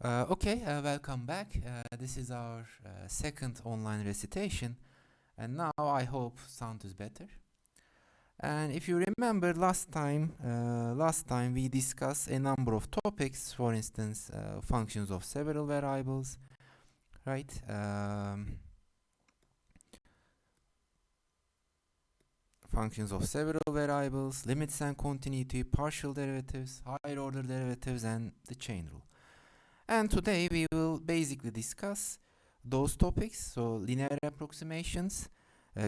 Welcome back. This is our second online recitation, and now I hope sound is better. And if you remember last time we discussed a number of topics. For instance, functions of several variables, right? Functions of several variables, limits and continuity, partial derivatives, higher order derivatives, and the chain rule. And today we will basically discuss those topics, so linear approximations,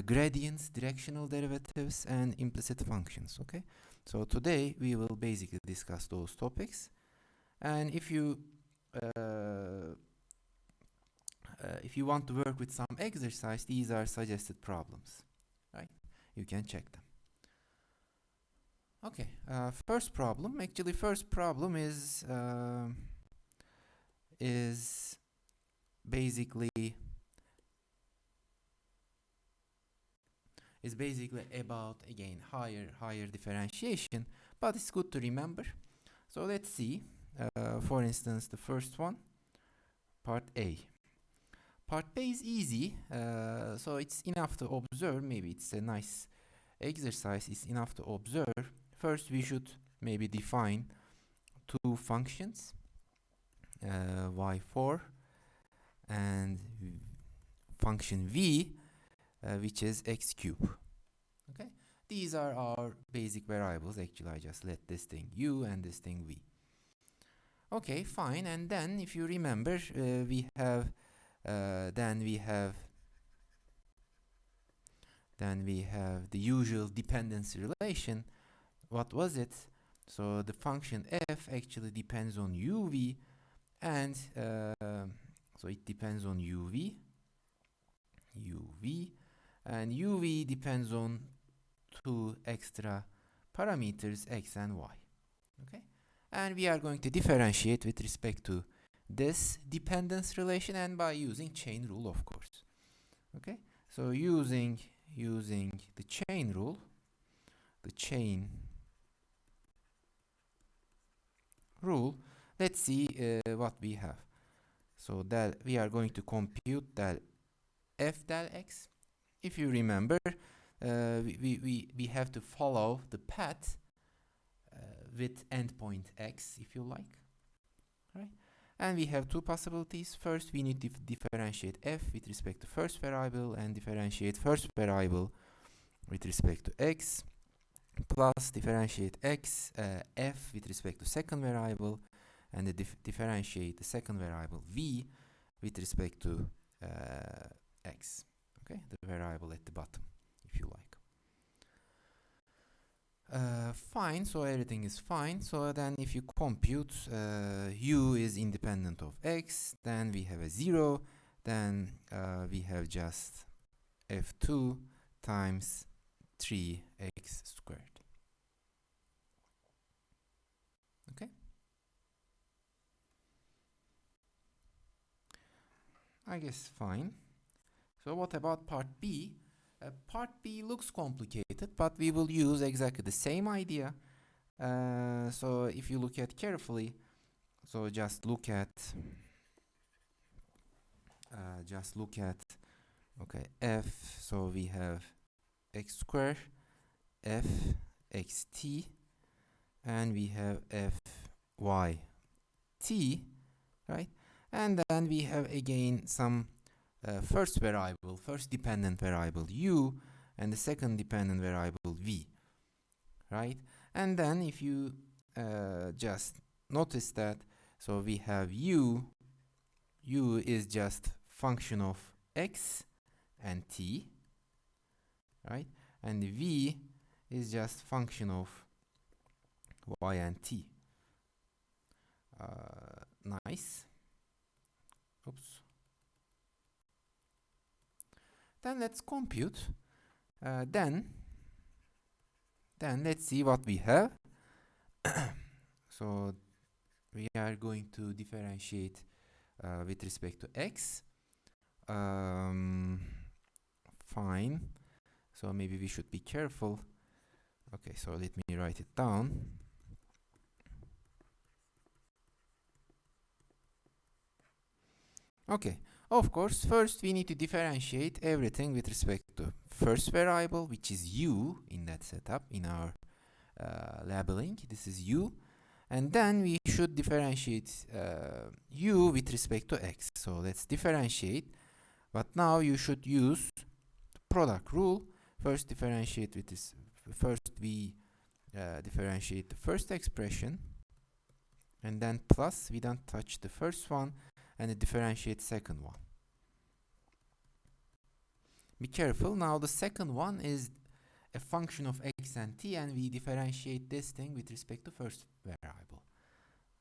gradients, directional derivatives, and implicit functions, okay? So today we will basically discuss those topics. And if you want to work with some exercise, these are suggested problems, right? You can check them. Okay, first problem is basically about, again, higher differentiation, but it's good to remember. So let's see, for instance, the first one, part A. Part A is easy, so it's enough to observe. Maybe it's a nice exercise. It's enough to observe. First, we should maybe define two functions, y4 and function v, which is x cube. Okay, these are our basic variables. Actually, I just let this thing u and this thing v. Okay, fine. And then, if you remember, we have the usual dependency relation. What was it? So the function f actually depends on uv, and so it depends on uv, and uv depends on two extra parameters, x and y. Okay, and we are going to differentiate with respect to this dependence relation and by using chain rule, of course. Okay, so using the chain rule, let's see what we have. So that we are going to compute that f del x. If you remember, we have to follow the path with endpoint x, if you like, right? And we have two possibilities. First, we need to differentiate f with respect to first variable and differentiate first variable with respect to x, plus differentiate f with respect to second variable and differentiate the second variable v with respect to x. Okay, the variable at the bottom, if you like. Fine, so everything is fine. So then if you compute u is independent of x, then we have a 0, then we have just f2 times 3x squared. Okay? I guess fine. So what about part B? Part B looks complicated, but we will use exactly the same idea. So if you look at carefully, so just look at okay, f, so we have x squared, f xt, and we have f y t, right? And then we have again some first dependent variable u, and the second dependent variable v, right? And then if you just notice that, so we have u is just function of x and t, right? And the v is just function of y and t. Nice. Oops. Then let's compute. Then let's see what we have. So we are going to differentiate with respect to x. Fine. So maybe we should be careful. Okay, so let me write it down. Okay, of course, first we need to differentiate everything with respect to first variable, which is u in that setup, in our labeling. This is u. And then we should differentiate u with respect to x. So let's differentiate. But now you should use the product rule. First differentiate with this. First we differentiate the first expression, and then plus, we don't touch the first one, and differentiate second one. Be careful, now the second one is a function of x and t, and we differentiate this thing with respect to first variable.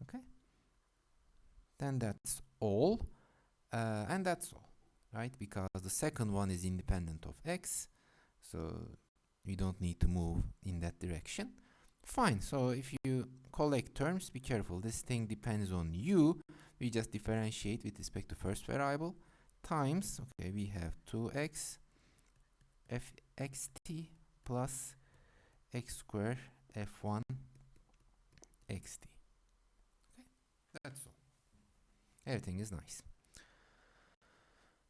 Okay? Then that's all, and that's all, right? Because the second one is independent of x, so we don't need to move in that direction. Fine, so if you collect terms, be careful, this thing depends on u. We just differentiate with respect to first variable times, okay, we have 2x fxt plus x squared f1 xt. Okay, that's all. Everything is nice.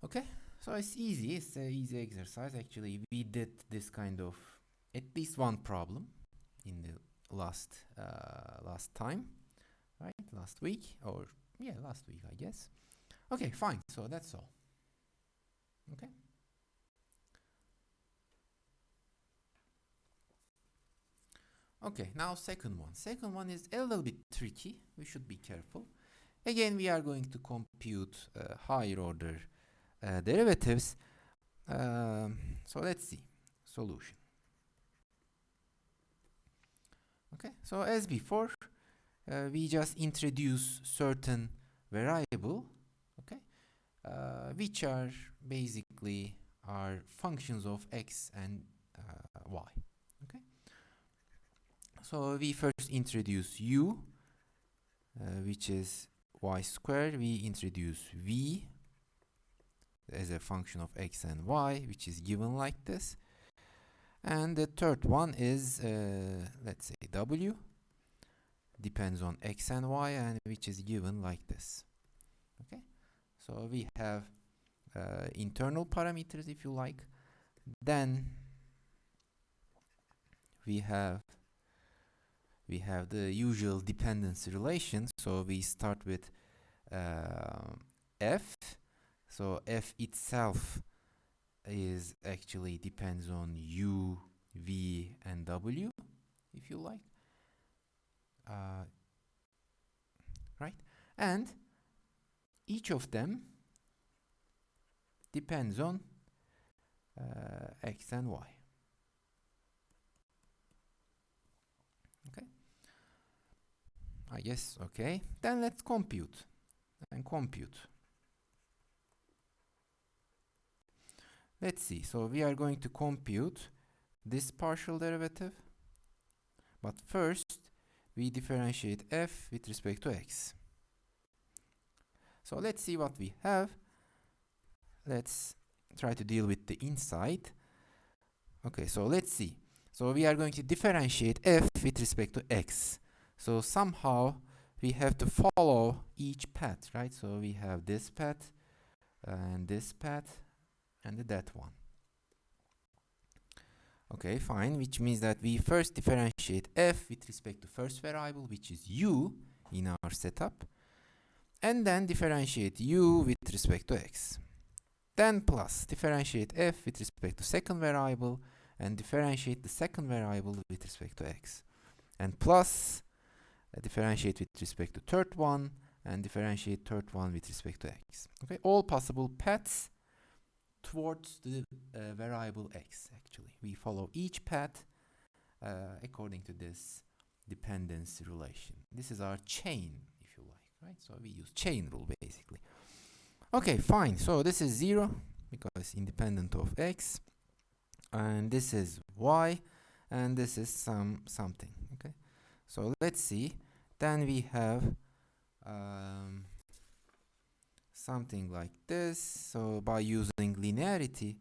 Okay, so it's easy. It's an easy exercise. Actually, we did this kind of at least one problem in the last time, right? Last week, or yeah, last week, I guess. Okay, fine. So that's all. Okay. Okay, now second one. Second one is a little bit tricky. We should be careful. Again, we are going to compute higher order derivatives. So let's see. Solution. Okay, so as before, we just introduce certain variable, okay, which are basically are functions of x and y. Okay, so we first introduce u, which is y squared. We introduce v as a function of x and y, which is given like this. And the third one is, let's say, w, depends on x and y, and which is given like this. Okay, so we have internal parameters, if you like. Then we have the usual dependency relation. So we start with f. So f itself is actually depends on u, v, and w, if you like. Right? And each of them depends on x and y. Okay? I guess, okay. Then let's compute. Let's see. So we are going to compute this partial derivative. But first, we differentiate f with respect to x. So let's see what we have. Let's try to deal with the inside. Okay, so let's see. So we are going to differentiate f with respect to x. So somehow we have to follow each path, right? So we have this path, and this path, and that one. Okay, fine, which means that we first differentiate f with respect to first variable, which is u in our setup, and then differentiate u with respect to x. Then plus differentiate f with respect to second variable, and differentiate the second variable with respect to x. And plus differentiate with respect to third one, and differentiate third one with respect to x. Okay, all possible paths towards the variable x. Actually, we follow each path according to this dependency relation. This is our chain, if you like, right? So we use chain rule basically. Okay, fine. So this is 0 because it's independent of x, and this is y, and this is something. Okay, so let's see. Then we have something like this. So by using linearity,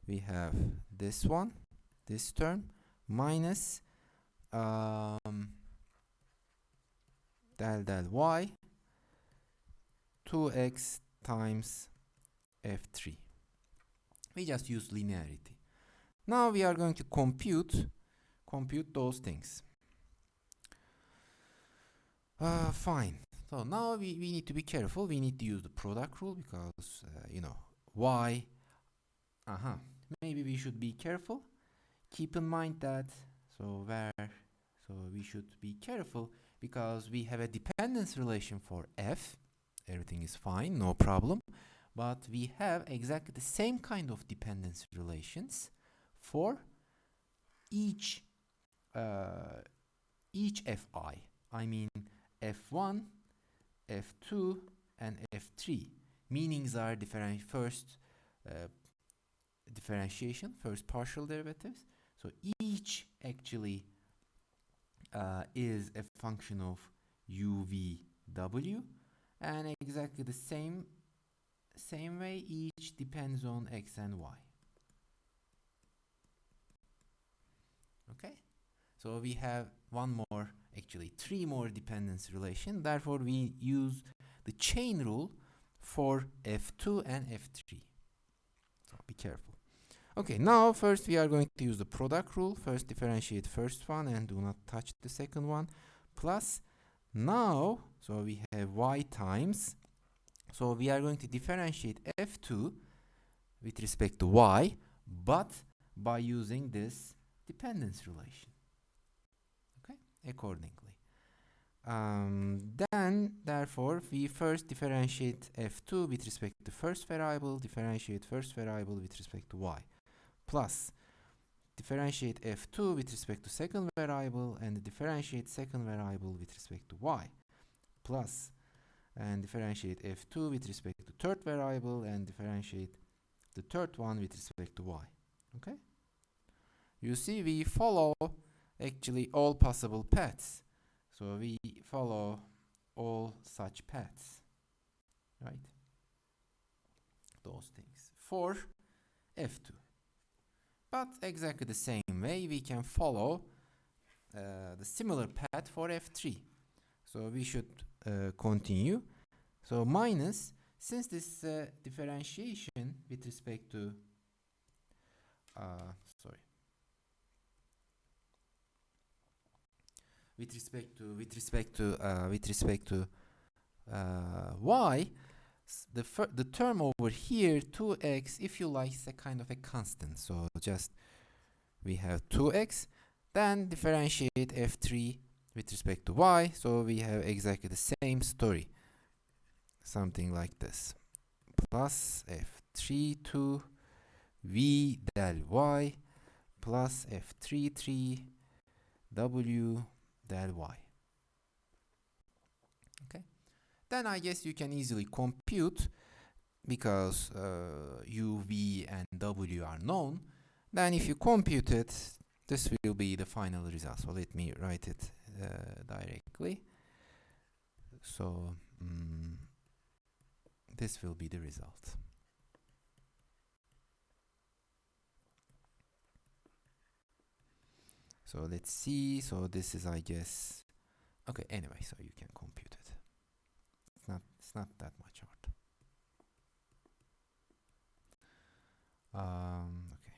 we have this one, this term, minus del y, 2x times f3. We just use linearity. Now we are going to compute those things. Fine. So now we need to be careful. We need to use the product rule because, y. Maybe we should be careful. Keep in mind that, so we should be careful because we have a dependence relation for f. Everything is fine, no problem. But we have exactly the same kind of dependence relations for each fi. I mean f1, f2, and f3. Meanings are first differentiation, first partial derivatives. So each actually is a function of uv,w, and exactly the same way each depends on x and y. Okay, so we have three more dependence relation. Therefore, we use the chain rule for f2 and f3. So be careful. Okay, now first we are going to use the product rule. First differentiate first one and do not touch the second one. Plus now, so we have y times. So we are going to differentiate f2 with respect to y, but by using this dependence relation. Okay, accordingly. Then, therefore, we first differentiate f2 with respect to first variable, differentiate first variable with respect to y, plus differentiate f2 with respect to second variable and differentiate second variable with respect to y, plus and differentiate f2 with respect to third variable and differentiate the third one with respect to y. Okay? You see, we follow actually all possible paths. So we follow all such paths, right? Those things for f2. But exactly the same way we can follow the similar path for f3. So we should continue. So minus, since this differentiation with respect to y, the term over here 2x, if you like, is a kind of a constant. So just we have 2x, then differentiate f3 with respect to y, so we have exactly the same story, something like this, plus f3 2 v del y plus f3 3 w del y. Okay, then I guess you can easily compute because u, v, and w are known. Then if you compute it, this will be the final result. So let me write it directly. So this will be the result. So let's see. So this is, I guess, okay. Anyway, so you can compute it. It's not that much hard. Okay,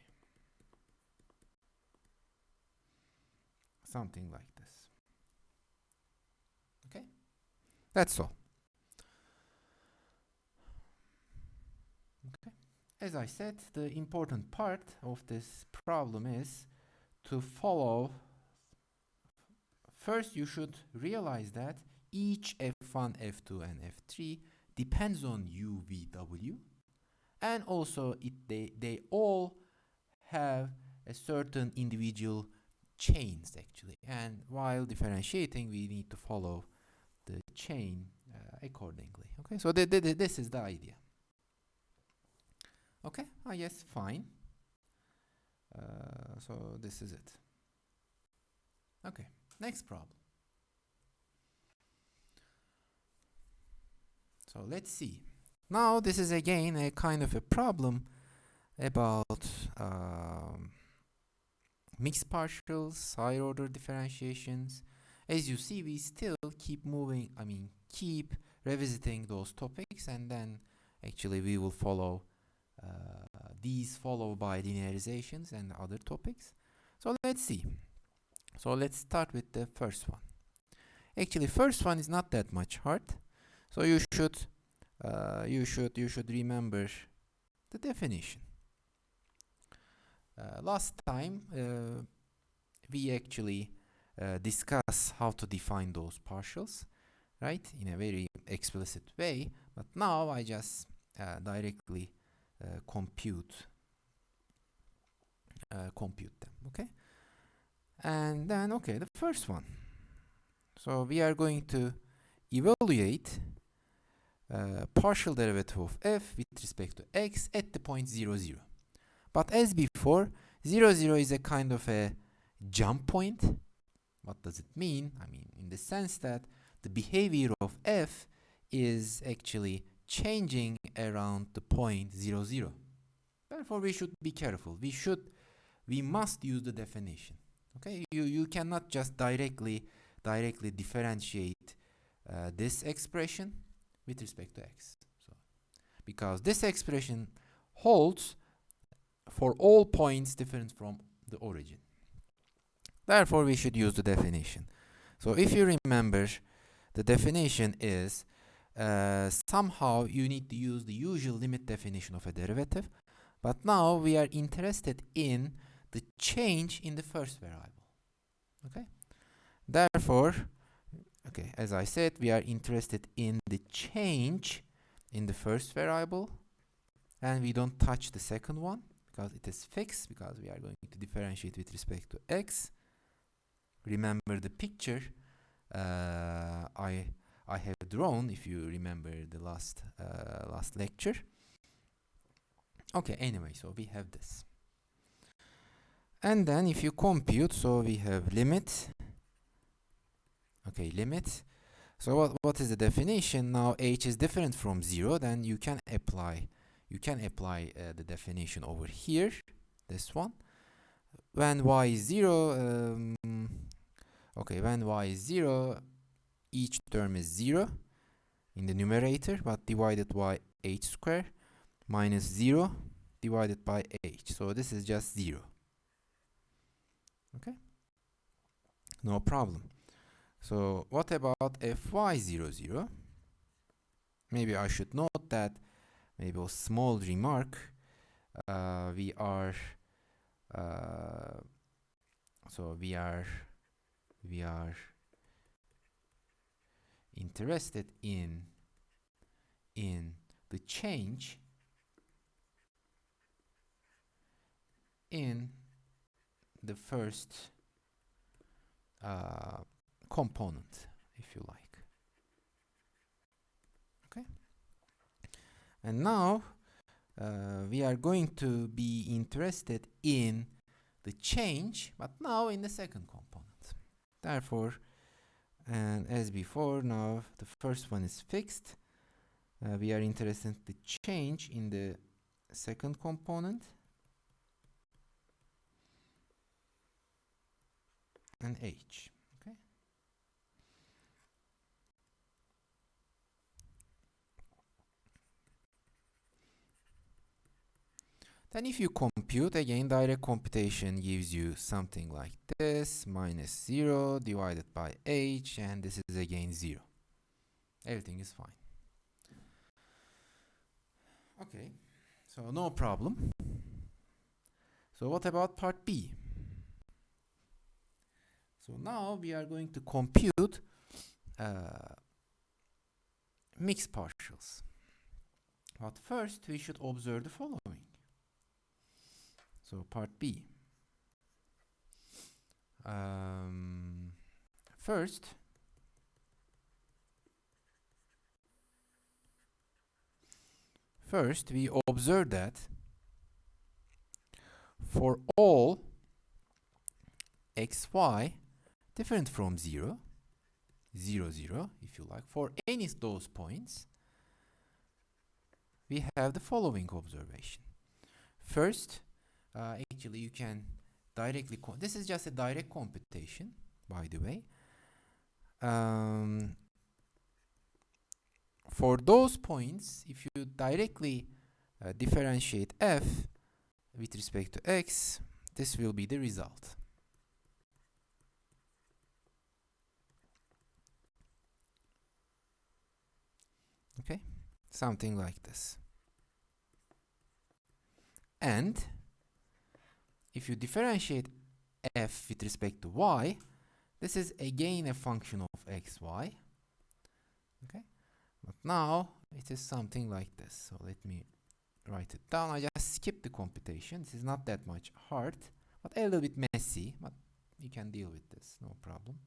something like this. Okay, that's all. Okay, as I said, the important part of this problem is to follow. First, you should realize that each f1, f2, and f3 depends on u, v, w, and also they all have a certain individual chains actually. And while differentiating, we need to follow the chain accordingly. Okay, so this is the idea. Okay, I guess fine. So this is it. Okay, next problem. So let's see. Now this is again a kind of a problem about mixed partials, higher order differentiations. As you see, we still keep moving, keep revisiting those topics, and then Actually, we will follow these followed by linearizations and other topics. So let's see. So let's start with the first one. Actually, first one is not that much hard. So you should remember the definition. Last time we actually discussed how to define those partials, right, in a very explicit way. But now I just directly compute them. Okay, and then okay, the first one. So we are going to evaluate partial derivative of f with respect to x at the point 0, 0. But as before, 0, 0 is a kind of a jump point. What does it mean? I mean, in the sense that the behavior of f is actually changing around the point 0, 0. Therefore, we should be careful. We must use the definition. Okay, you cannot just directly differentiate this expression with respect to x. So, because this expression holds for all points different from the origin. Therefore, we should use the definition. So if you remember, the definition is somehow you need to use the usual limit definition of a derivative, but now we are interested in the change in the first variable. Okay? Therefore, okay, as I said, we are interested in the change in the first variable, and we don't touch the second one because it is fixed, because we are going to differentiate with respect to x. Remember the picture I have drawn, if you remember the last lecture. Okay, anyway, so we have this. And then if you compute, so we have limit. Okay, limit. So what is the definition? Now h is different from 0, then you can apply the definition over here, this one. When y is 0, okay, when y is 0, each term is 0 in the numerator, but divided by h square minus 0 divided by h. So this is just 0. Okay? No problem. So what about fy 0, 0? Maybe I should note that, maybe a small remark, we are interested in the change in the first component, if you like. Okay, and now we are going to be interested in the change, but now in the second component. Therefore, and as before, now the first one is fixed. We are interested in the change in the second component, and h. Okay. Then if you compute, again, direct computation gives you something like this, minus 0 divided by h, and this is again 0. Everything is fine. Okay, so no problem. So what about part B? So now we are going to compute mixed partials. But first we should observe the following. So part B. First, we observe that for all xy different from 0, 0, 0, if you like, for any of those points, we have the following observation. First, actually you can directly, this is just a direct computation, by the way. for those points, if you directly differentiate f with respect to x, this will be the result. Okay, something like this. And if you differentiate f with respect to y, this is again a function of x, y. Okay, but now it is something like this. So let me write it down. I just skipped the computation. This is not that much hard, but a little bit messy, but you can deal with this, no problem.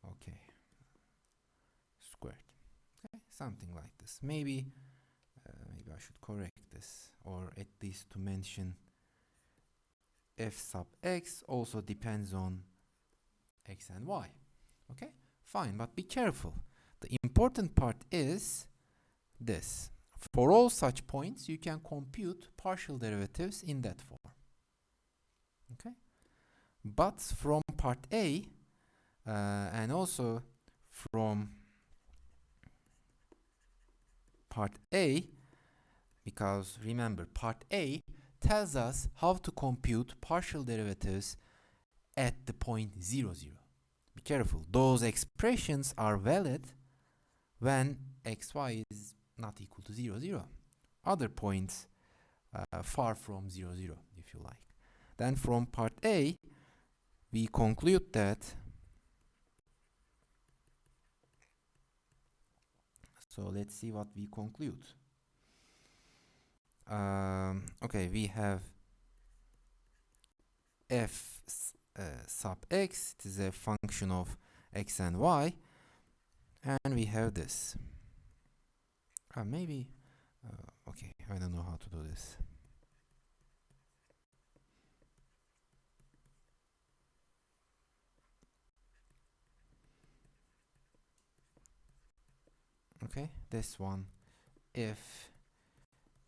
Okay, squared. Okay, something like this. Maybe I should correct this, or at least to mention f sub x also depends on x and y. Okay, fine, but be careful. The important part is this. For all such points, you can compute partial derivatives in that form. Okay, but from part A and also from part A, because remember, part A tells us how to compute partial derivatives at the point 0, 0. Be careful, those expressions are valid when xy is not equal to 0, 0. Other points far from 0, 0, if you like. Then from part A, we conclude that, so let's see what we conclude. Okay, we have f sub x, it is a function of x and y, and we have this. Maybe, okay, I don't know how to do this. Okay, this one, if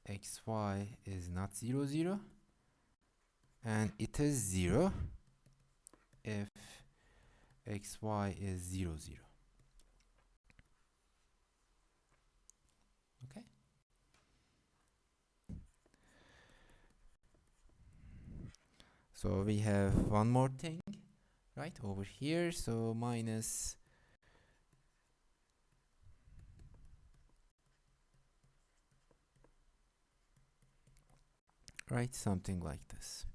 xy is not 0, 0, and it is 0 if xy is 0, 0. Okay. So we have one more thing, right, over here. So minus right, something like this.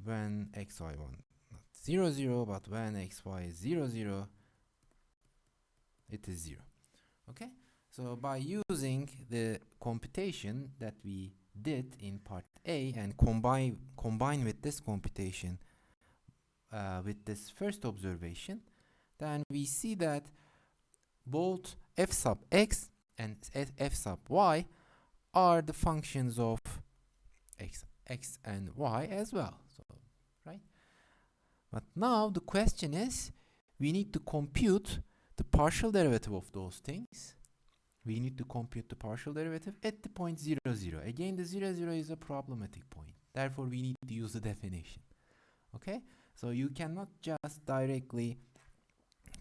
When xy1 not 0, 0, but when xy is 0, 0, it is 0. Okay, so by using the computation that we did in part A and combine with this computation with this first observation, then we see that both f sub x and f sub y are the functions of x and y as well. So, right? But now the question is, we need to compute the partial derivative of those things. We need to compute the partial derivative at the point 0, 0. Again, the 0, 0 is a problematic point. Therefore, we need to use the definition. Okay? So you cannot just directly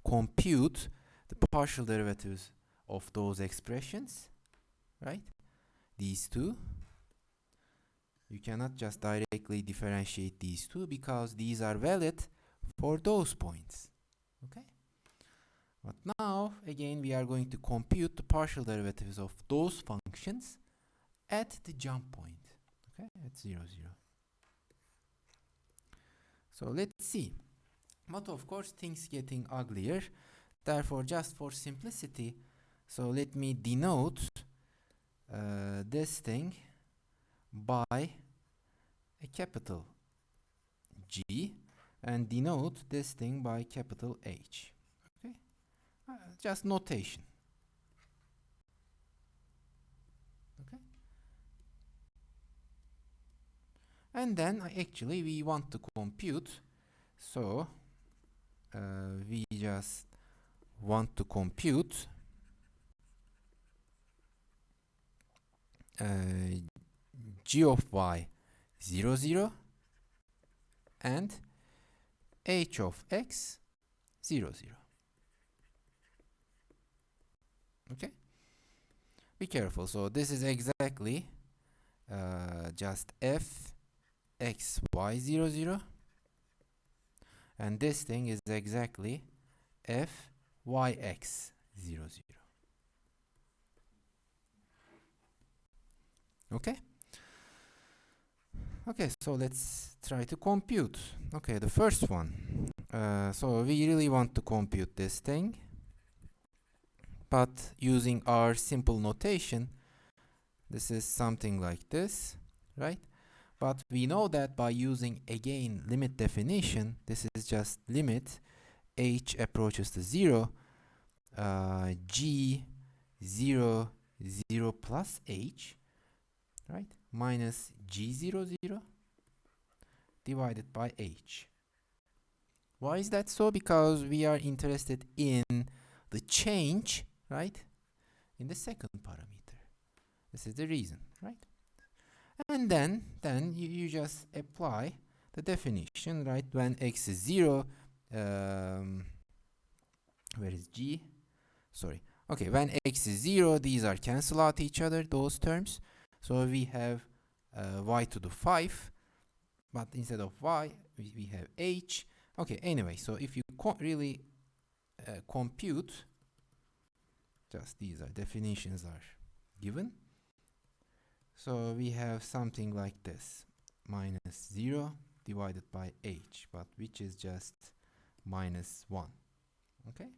compute the partial derivatives of those expressions, right? These two. You cannot just directly differentiate these two because these are valid for those points. Okay? But now, again, we are going to compute the partial derivatives of those functions at the jump point. Okay? At 0, 0. So let's see. But of course, things getting uglier. Therefore, just for simplicity, so let me denote this thing by a capital G and denote this thing by capital H. Okay, just notation. Okay, and then actually we want to compute, so we just want to compute g of y 0, 0 and h of x 0, 0. Okay, be careful. So this is exactly just f x y 0, 0, and this thing is exactly f y x 0, 0. Okay. Okay, so let's try to compute. Okay, the first one. So we really want to compute this thing, but using our simple notation, this is something like this, right? But we know that by using again limit definition, this is just limit h approaches to 0, g 0, 0 plus h, right? Minus g 0, 0 divided by h. Why is that so? Because we are interested in the change, right, in the second parameter. This is the reason, right? And then you just apply the definition, right? When x is 0, where is g? Sorry. Okay, when x is 0, these are cancel out each other, those terms. So we have y to the 5, but instead of y, we have h. Okay, anyway, so if you really compute, just these are definitions are given. So we have something like this, minus 0 divided by h, but which is just minus 1. Okay?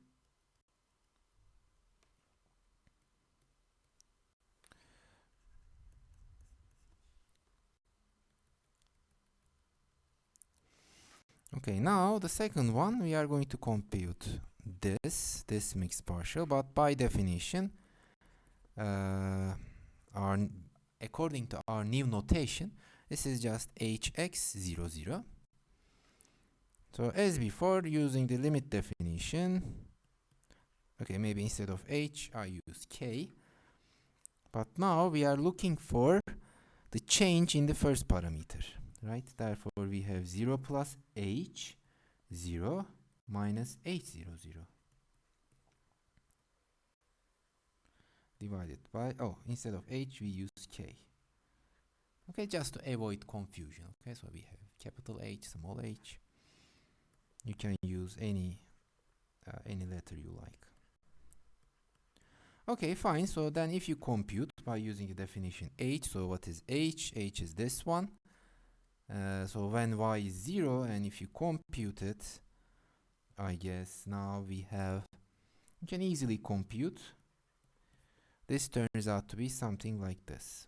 Okay, now the second one, we are going to compute this mixed partial, but by definition, according to our new notation, this is just hx 0, 0. So as before, using the limit definition, okay, maybe instead of h, I use k. But now we are looking for the change in the first parameter, right? Therefore, we have 0 plus h 0 minus h 0, 0 divided by, instead of h, we use k. Okay, just to avoid confusion. Okay, so we have capital H, small h. You can use any letter you like. Okay, fine. So then if you compute by using the definition h, so what is h? H is this one. So when y is 0, and if you compute it, I guess now we have, you can easily compute. This turns out to be something like this.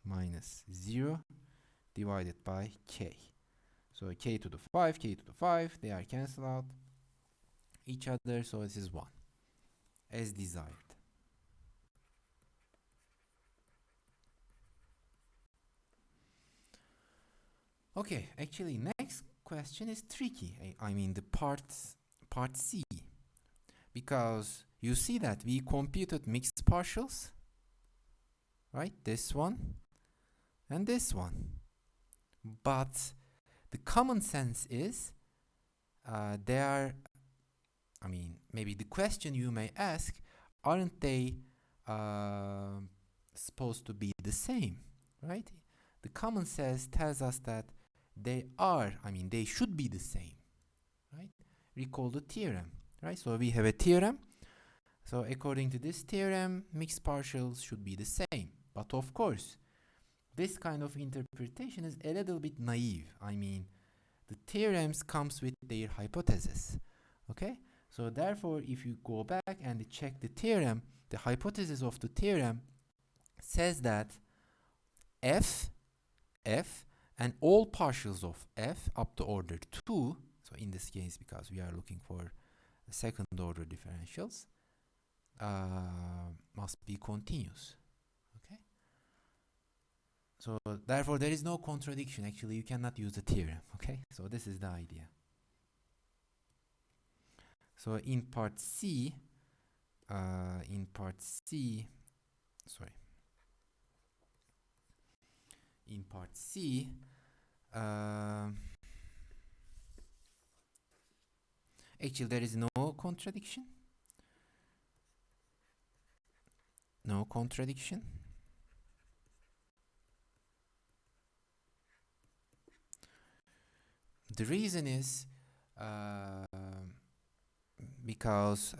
Minus 0 divided by k. So k to the 5, k to the 5, they are cancelled out each other, so this is 1, as desired. Okay, actually next question is tricky. I mean the part C, because you see that we computed mixed partials, right? This one and this one. But the common sense is they are, I mean, maybe the question you may ask, aren't they supposed to be the same, right? The common sense tells us that they are, I mean, they should be the same, right? Recall the theorem, right? So we have a theorem. So according to this theorem, mixed partials should be the same. But of course, this kind of interpretation is a little bit naive. I mean, the theorems comes with their hypothesis, okay? So therefore, if you go back and check the theorem, the hypothesis of the theorem says that f and all partials of f up to order 2, so in this case, because we are looking for second order differentials, must be continuous. Okay? So therefore, there is no contradiction. Actually, you cannot use the theorem. Okay? So this is the idea. So in part C, sorry. part C. Actually, there is no contradiction. No contradiction. The reason is because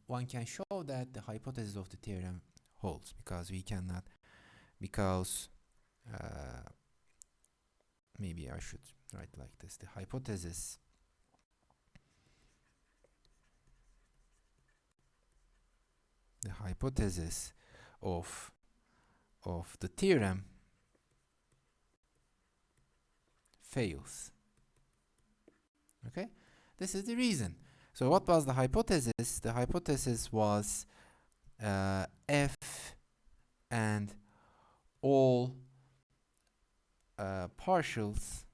one can show that the hypothesis of the theorem holds, because we cannot, because maybe I should write like this: the hypothesis of the theorem fails. Okay, this is the reason. So what was the hypothesis? The hypothesis was f and all partials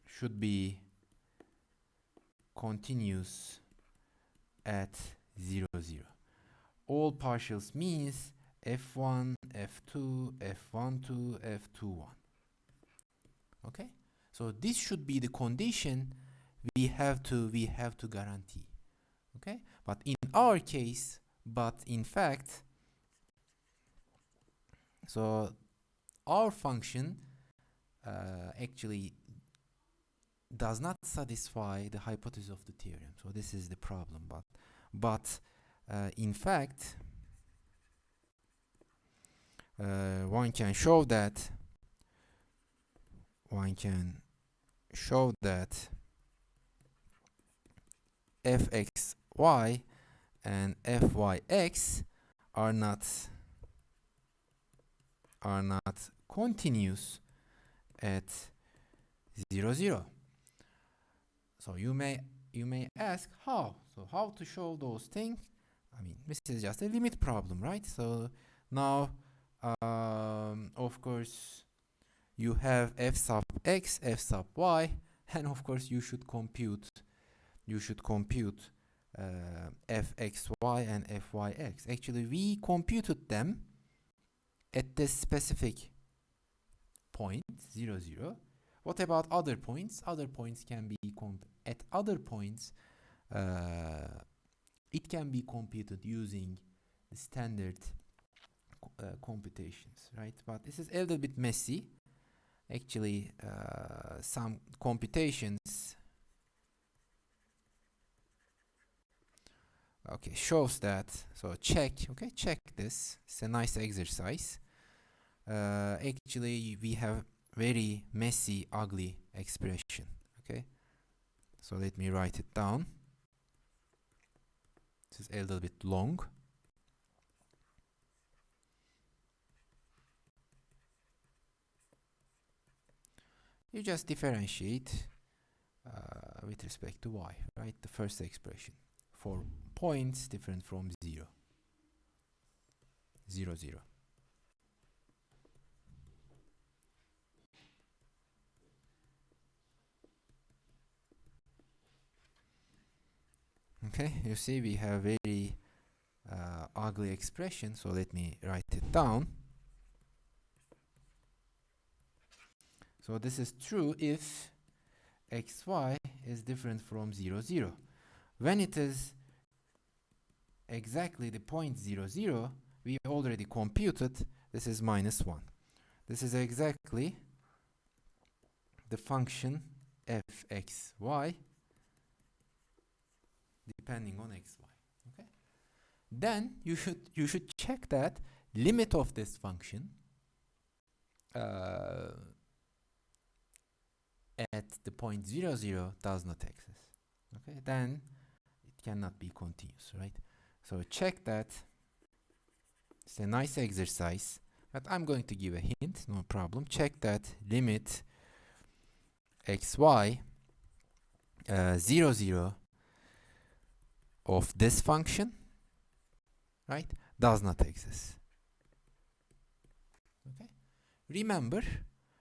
should be continuous at 0, 0. All partials means f1, f2, f1, 2, f2, 1. Okay, so this should be the condition we have to guarantee. Okay, but in our case, in fact, so our function actually does not satisfy the hypothesis of the theorem. So this is the problem. But in fact, one can show that fxy and fyx are not continuous at 0, 0. So you may ask how. So how to show those things? I mean, this is just a limit problem, right? So now, of course, you have f sub x, f sub y, and of course you should compute fxy and fyx. Actually, we computed them at this specific point 0, 0. What about other points? Other points can be at other points. It can be computed using the standard computations, right? But this is a little bit messy. Actually, some computations shows that. So check this. It's a nice exercise. Actually, we have very messy, ugly expression. Okay, so let me write it down. This is a little bit long. You just differentiate with respect to y, right? The first expression for points different from 0, 0, 0. Okay, you see we have very ugly expression, so let me write it down. So this is true if xy is different from 0, 0. When it is exactly the point 0, 0, we already computed this is minus 1. This is exactly the function fxy depending on xy. Okay, then you should check that limit of this function at the point 0, 0 does not exist. Okay, then it cannot be continuous, right? So check that. It's a nice exercise, but I'm going to give a hint, no problem. Check that limit xy 0, 0 of this function, right, does not exist. Okay, remember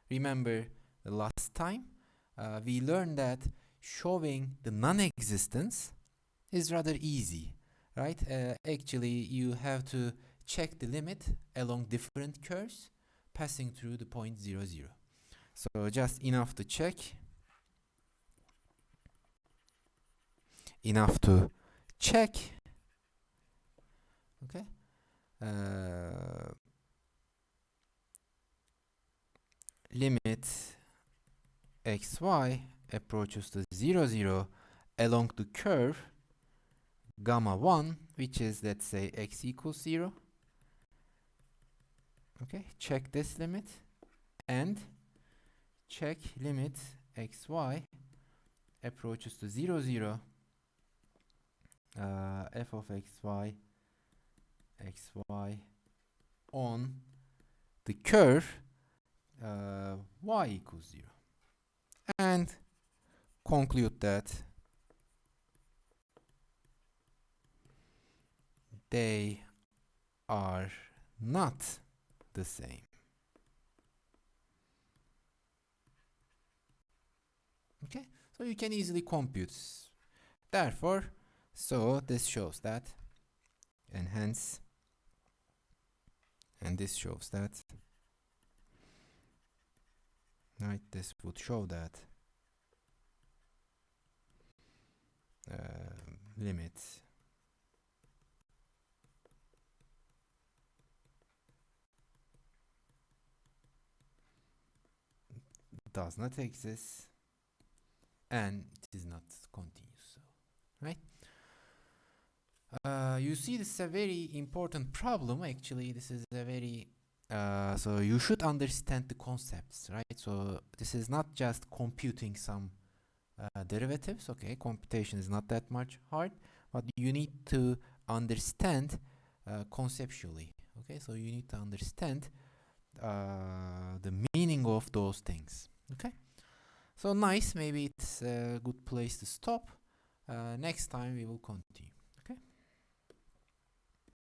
the last time we learned that showing the non-existence is rather easy, right? Actually, you have to check the limit along different curves passing through the point 0, 0. So just enough to check. Enough to check. Okay. Limit xy approaches to 0, 0 along the curve gamma 1, which is, let's say, x equals 0. Okay, check this limit and check limit xy approaches to 0, 0 f of xy on the curve y equals 0, and conclude that they are not the same. Okay, so you can easily compute. Therefore, so this shows that, and hence, and this shows that, right? This would show that limit does not exist and it is not continuous, so, right? You see, this is a very important problem. Actually, this is a very so you should understand the concepts, right? So this is not just computing some derivatives. Okay, computation is not that much hard, but you need to understand conceptually. Okay, so you need to understand the meaning of those things. Okay, so nice. Maybe it's a good place to stop. Next time we will continue.